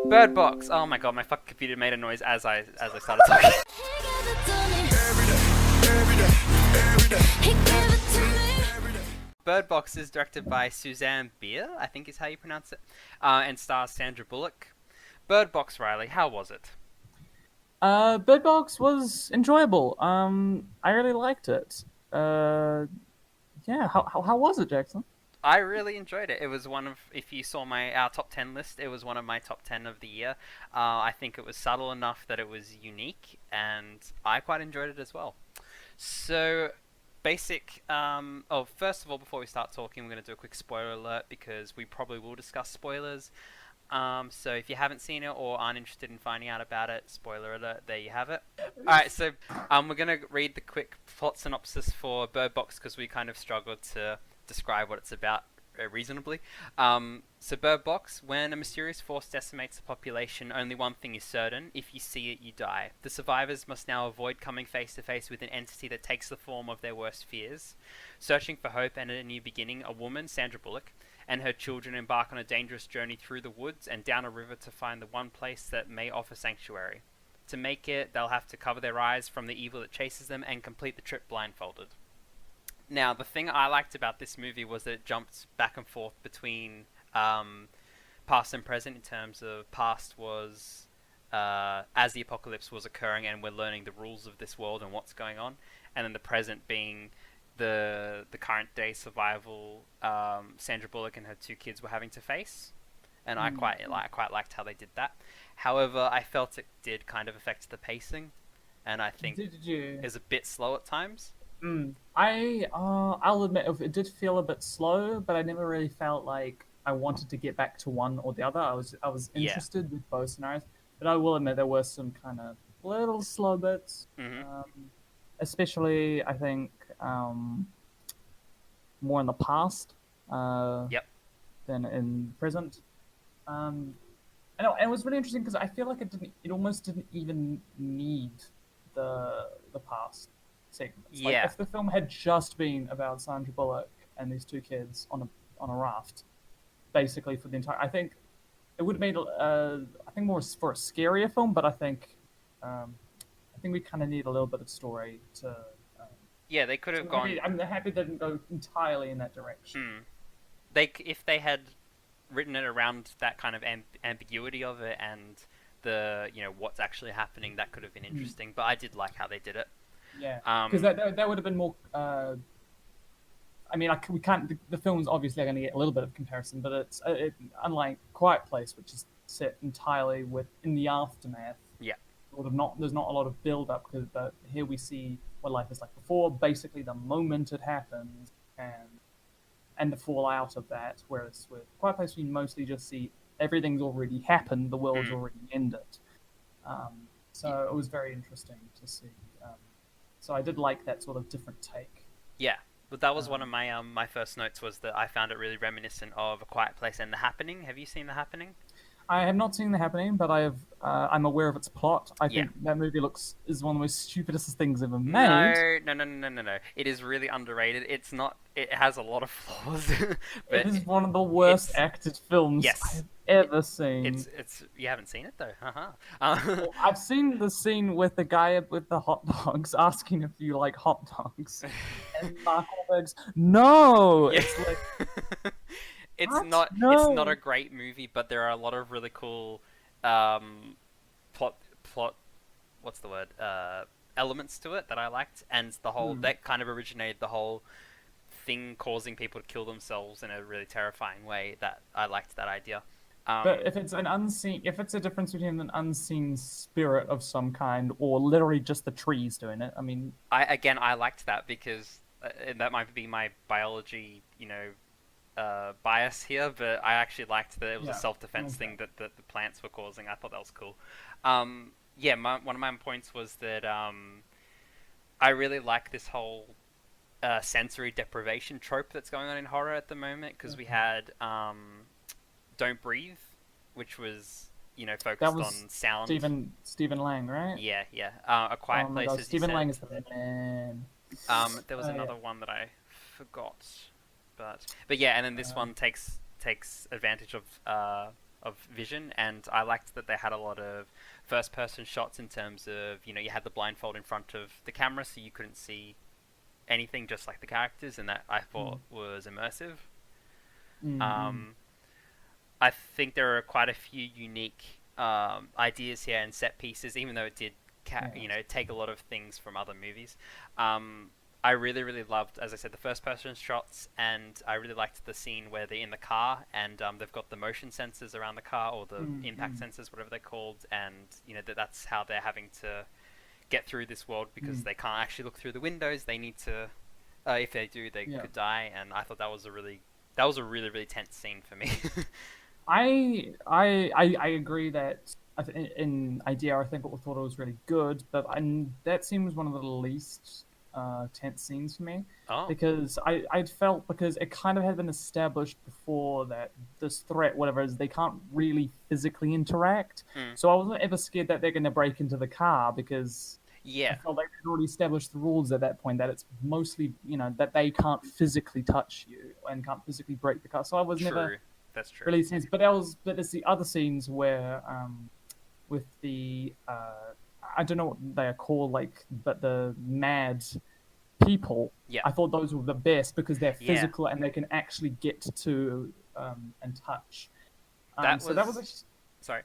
Bird Box. Oh my god, my fucking computer made a noise as I started talking. Bird Box is directed by Susanne Bier, I think is how you pronounce it, and stars Sandra Bullock. Bird Box, Riley, how was it? Bird Box was enjoyable. I really liked it. Yeah. How was it, Jackson? I really enjoyed it. It was one of, if you saw our top 10 list, it was one of my top 10 of the year. I think it was subtle enough that it was unique, and I quite enjoyed it as well. So, first of all, before we start talking, we're going to do a quick spoiler alert because we probably will discuss spoilers. So if you haven't seen it or aren't interested in finding out about it, spoiler alert, there you have it. Alright, so we're going to read the quick plot synopsis for Bird Box because we kind of struggled to describe what it's about reasonably. So Bird Box, when a mysterious force decimates the population, only one thing is certain: if you see it, you die. The survivors must now avoid coming face to face with an entity that takes the form of their worst fears. Searching for hope and a new beginning, a woman, Sandra Bullock, and her children embark on a dangerous journey through the woods and down a river to find the one place that may offer sanctuary. To make it, they'll have to cover their eyes from the evil that chases them and complete the trip blindfolded. Now, the thing I liked about this movie was that it jumped back and forth between past and present, in terms of past was as the apocalypse was occurring and we're learning the rules of this world and what's going on, and then the present being the current day survival Sandra Bullock and her two kids were having to face, and I quite liked how they did that. However, I felt it did kind of affect the pacing, and I think Did you? it was a bit slow at times. I'll admit it did feel a bit slow, but I never really felt like I wanted to get back to one or the other. I was Yeah. interested with both scenarios, but I will admit there were some kind of little slow bits, especially I think more in the past Yep. than in present. And it was really interesting because I feel like it almost didn't even need the past segments. Like Yeah. if the film had just been about Sandra Bullock and these two kids on a raft, basically for the entire, I think it would have made I think more for a scarier film. But I think we kind of need a little bit of story to. Yeah, they could have gone. I'm happy they didn't go entirely in that direction. If they had written it around that kind of ambiguity of it and the what's actually happening, that could have been interesting. But I did like how they did it. Yeah, because that would have been more. I mean, we can't. The film's obviously going to get a little bit of comparison, but it's unlike Quiet Place, which is set entirely in the aftermath. Yeah. There's not a lot of build up, but here we see what life is like before, basically the moment it happens, and the fallout of that. Whereas with Quiet Place, we mostly just see everything's already happened, the world's already ended. So it was very interesting to see. So I did like that sort of different take. Yeah, but that was one of my my first notes, was that I found it really reminiscent of A Quiet Place and The Happening. Have you seen The Happening? I have not seen The Happening, but I'm aware of its plot. I think that movie is one of the most stupidest things ever made. No. It is really underrated. It's not. It has a lot of flaws. But it is one of the worst acted films I've ever seen. It's you haven't seen it though. Well, I've seen the scene with the guy with the hot dogs asking if you like hot dogs, and Mark Wahlberg's no. Yeah. It's like. It's What? not. No. It's not a great movie, but there are a lot of really cool plot. What's the word? Elements to it that I liked, and the whole that kind of originated the whole thing causing people to kill themselves in a really terrifying way. That I liked that idea. But if it's a difference between an unseen spirit of some kind or literally just the trees doing it, I mean, I liked that because that might be my biology, bias here, but I actually liked that it was a self-defense thing that the plants were causing. I thought that was cool. One of my points was that I really like this whole sensory deprivation trope that's going on in horror at the moment, because we had Don't Breathe, which was focused on sound. Stephen Lang, right? Yeah. A Quiet Place. God, Stephen Lang is the man. There was another one that I forgot. But yeah, and then this one takes advantage of of vision, and I liked that they had a lot of first person shots in terms of, you had the blindfold in front of the camera so you couldn't see anything, just like the characters, and that I thought was immersive. Mm-hmm. Um, I think there are quite a few unique ideas here and set pieces, even though it did, take a lot of things from other movies. I really, really loved, as I said, the first-person shots, and I really liked the scene where they're in the car and they've got the motion sensors around the car, or the impact sensors, whatever they're called, and that's how they're having to get through this world because they can't actually look through the windows. They need to, if they do, they could die. And I thought that was a really, really tense scene for me. I agree that in idea I think I thought it was really good, but that scene was one of the least tense scenes for me because I felt because it kind of had been established before that this threat, whatever it is, they can't really physically interact. So I wasn't ever scared that they're going to break into the car because I felt like they'd already established the rules at that point that it's mostly that they can't physically touch you and can't physically break the car. So I was never. That's true. Really tense. But there's the other scenes where with the I don't know what they are called, but the mad people. Yeah. I thought those were the best because they're physical and they can actually get to and touch. Sorry.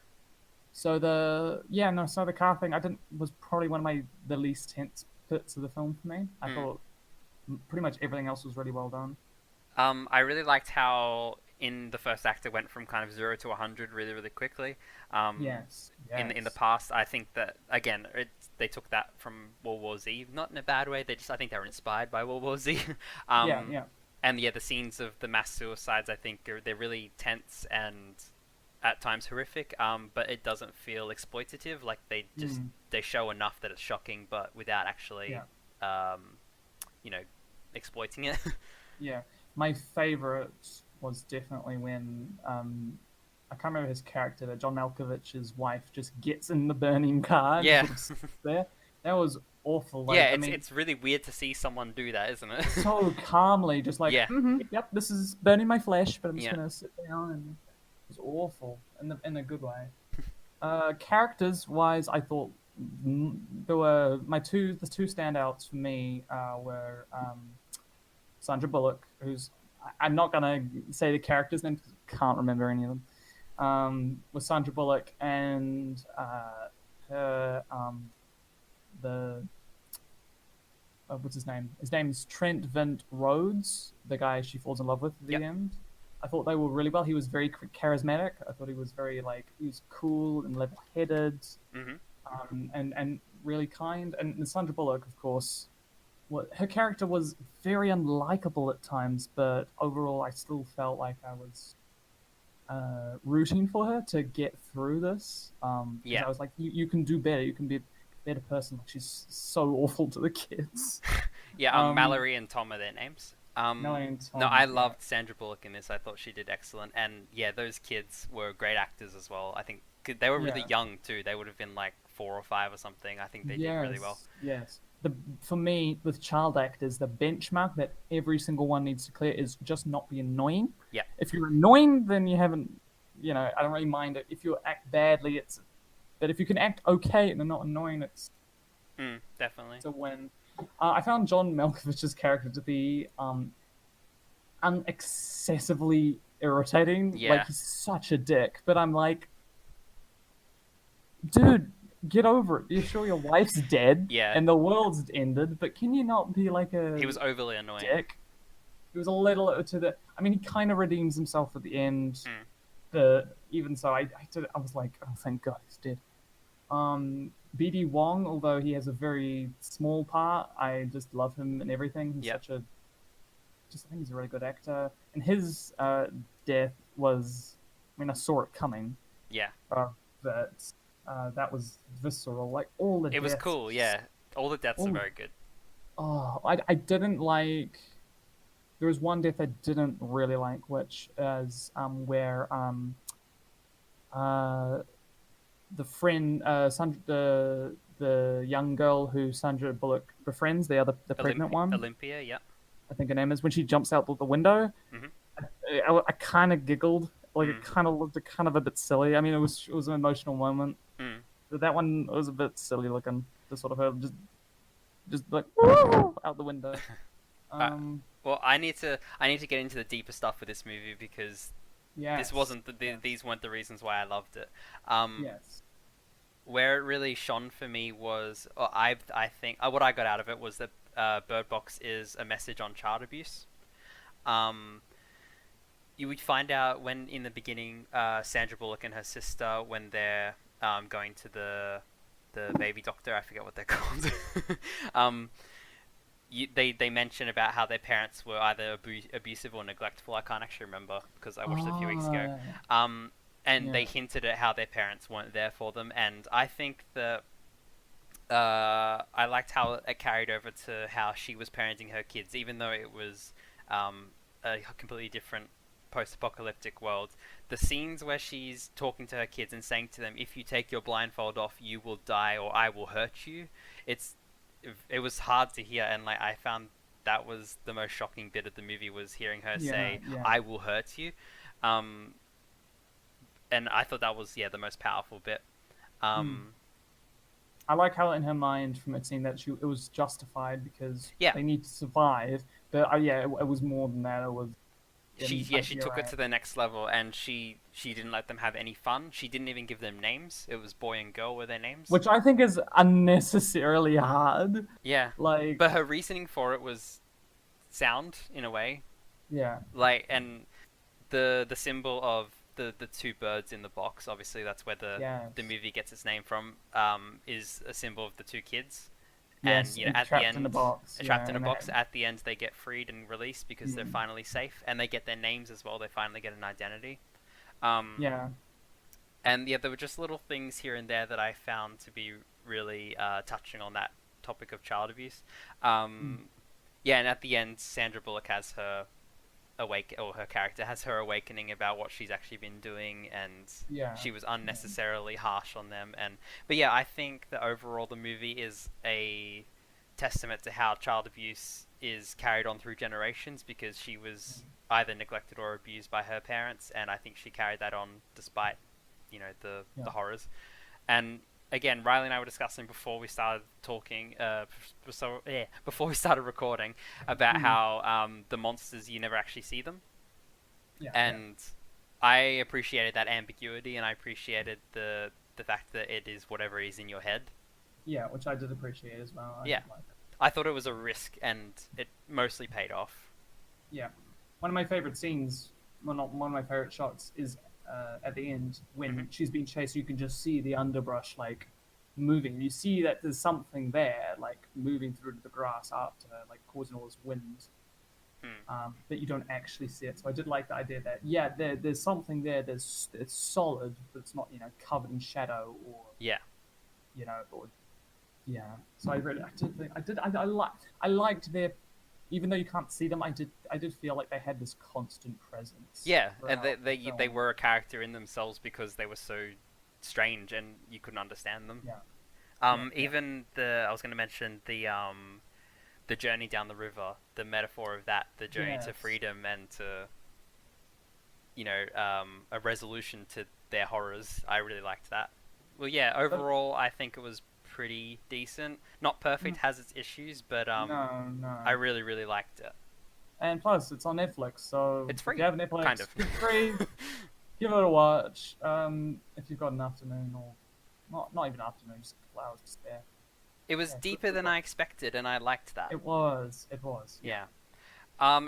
So the car thing was probably one of the least tense bits of the film for me. I thought pretty much everything else was really well done. I really liked how in the first act it went from kind of 0 to 100 really, really quickly. Yes. In the past, I think that again they took that from World War Z, not in a bad way. I think they were inspired by World War Z. And the scenes of the mass suicides, I think they're really tense and at times horrific. But it doesn't feel exploitative. Like they show enough that it's shocking, but without actually, exploiting it. Yeah. My favorite was definitely when I can't remember his character, that John Malkovich's wife just gets in the burning car. And sort of sits there. That was awful. It's really weird to see someone do that, isn't it? So calmly, just like, yep, this is burning my flesh, but I'm just gonna sit down. And it was awful in a good way. Characters wise, I thought there were the two standouts for me were Sandra Bullock, who's I'm not gonna say the characters' names because I can't remember any of them. With Sandra Bullock and her what's his name? His name's Trent Vint Rhodes, the guy she falls in love with at the end. I thought they were really well. He was very charismatic. I thought he was very he was cool and level-headed, and really kind. And Sandra Bullock, of course. Her character was very unlikable at times, but overall I still felt like I was rooting for her to get through this. I was like, you can do better. You can be a better person. Like, she's so awful to the kids. Mallory and Tom are their names. Mallory and Tom, no, I loved Sandra Bullock in this. I thought she did excellent. And those kids were great actors as well. I think they were really young too. They would have been like 4 or 5 or something. I think they did really well. Yes. For me, with child actors, the benchmark that every single one needs to clear is just not be annoying. Yeah. If you're annoying, then you haven't, I don't really mind it. If you act badly, but if you can act okay and not annoying, it's definitely a win. I found John Malkovich's character to be unexcessively irritating. Yeah. Like, he's such a dick. But I'm like, dude, get over it. You're sure your wife's dead and the world's ended, but can you not be like a He was overly annoying. dick? He was a little to the... I mean, he kind of redeems himself at the end, but even so, I was like, oh, thank God he's dead. BD Wong, although he has a very small part, I just love him and everything. He's I think he's a really good actor. And his death was... I mean, I saw it coming. Yeah. But... that was visceral. Like, all the deaths. It was cool, yeah. All the deaths are very good. Oh, I didn't like... There was one death I didn't really like, which is where the friend, the young girl who Sandra Bullock befriends, the pregnant one. Olympia, yeah. I think her name is, when she jumps out the window. I kind of giggled Like it kind of looked kind of a bit silly. I mean, it was an emotional moment. Mm. But that one was a bit silly looking. Just sort of her just like "Woo!" out the window. Uh, Um, well, I need to get into the deeper stuff with this movie because this yes, wasn't these weren't the reasons why I loved it. Um, yes. where it really shone for me was, I think what I got out of it was that Bird Box is a message on child abuse. Um, you would find out when in the beginning, Sandra Bullock and her sister, when they're going to the baby doctor, I forget what they're called. um, they mention about how their parents were either abusive or neglectful. I can't actually remember because I watched it a few weeks ago. Um, and Yeah. they hinted at how their parents weren't there for them, and I think that I liked how it carried over to how she was parenting her kids, even though it was a completely different post-apocalyptic world. The scenes where she's talking to her kids and saying to them, "If you take your blindfold off, you will die, or I will hurt you." It's it was hard to hear, and like I found that was the most shocking bit of the movie was hearing her Yeah, say, yeah. "I will hurt you," um, and I thought that was the most powerful bit. Um, I like how in her mind, from it seemed that it was justified because Yeah. they need to survive. But yeah, it was more than that. It was. She took it to the next level, and she didn't let them have any fun. She didn't even give them names. It was boy and girl were their names. Which I think is unnecessarily hard. Yeah, Like, but her reasoning for it was sound in a way. yeah, Like, and the symbol of the two birds in the box, obviously that's where yes. the movie gets its name from, is a symbol of the two kids. Yes, And you know, at the trapped end, in a box. trapped Yeah, in a and box. At the end, they get freed and released because they're Mm. finally safe, and they get their names as well. They finally get an identity. Um, yeah, And yeah, there were just little things here and there that I found to be really touching on that topic of child abuse. Yeah, and at the end, Sandra Bullock has her her character has her awakening about what she's actually been doing, and yeah, she was unnecessarily harsh on them. But yeah, I think that overall the movie is a testament to how child abuse is carried on through generations because she was either neglected or abused by her parents, and I think she carried that on despite the horrors. And again, Riley and I were discussing before we started talking, before we started recording, about how the monsters, you never actually see them. yeah, And I appreciated that ambiguity, and I appreciated the fact that it is whatever is in your head. yeah, which I did appreciate as well. I Yeah. did like it. I thought it was a risk, and it mostly paid off. Yeah, one of my favorite scenes, well, not one of my favorite shots, is at the end when she's being chased. You can just see the underbrush like moving. You see that there's something there, like moving through the grass after her, like causing all this wind. But you don't actually see it. So I did like the idea that there's something there. It's solid, but it's not covered in shadow or Yeah. or yeah. So I did think I liked their, even though you can't see them, I did feel like they had this constant presence. Yeah, and throughout they the they film. were a character in themselves because they were so strange and you couldn't understand them. Yeah. Even I was going to mention the journey down the river, the metaphor of that, the journey to Yes. freedom and to a resolution to their horrors. I really liked that. Well, yeah, overall I think it was pretty decent. Not perfect, has its issues, but No. I really really liked it. And plus, it's on Netflix, so It's free, if you have Netflix, kind of. it's free. Give it a watch. If you've got an afternoon or not even afternoon, just a couple hours to spare. It was Yeah, deeper than I expected, and I liked that. It was. Yeah.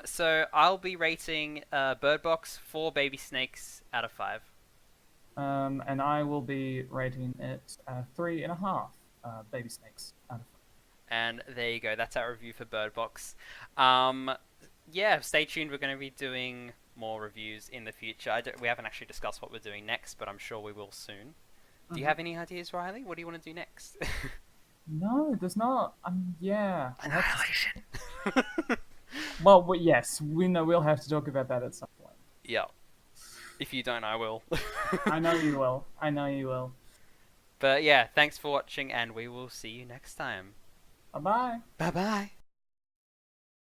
So I'll be rating Bird Box 4 baby snakes out of 5. And I will be rating it 3.5 baby snakes out of 5. And there you go. That's our review for Bird Box. Yeah, stay tuned. We're going to be doing more reviews in the future. We haven't actually discussed what we're doing next, but I'm sure we will soon. Do you have any ideas, Riley? What do you want to do next? No, there's not. Yeah. Annihilation. Well, yes, we'll have to talk about that at some point. Yeah. If you don't, I will. I know you will. But yeah, thanks for watching, and we will see you next time. Bye-bye. Bye-bye.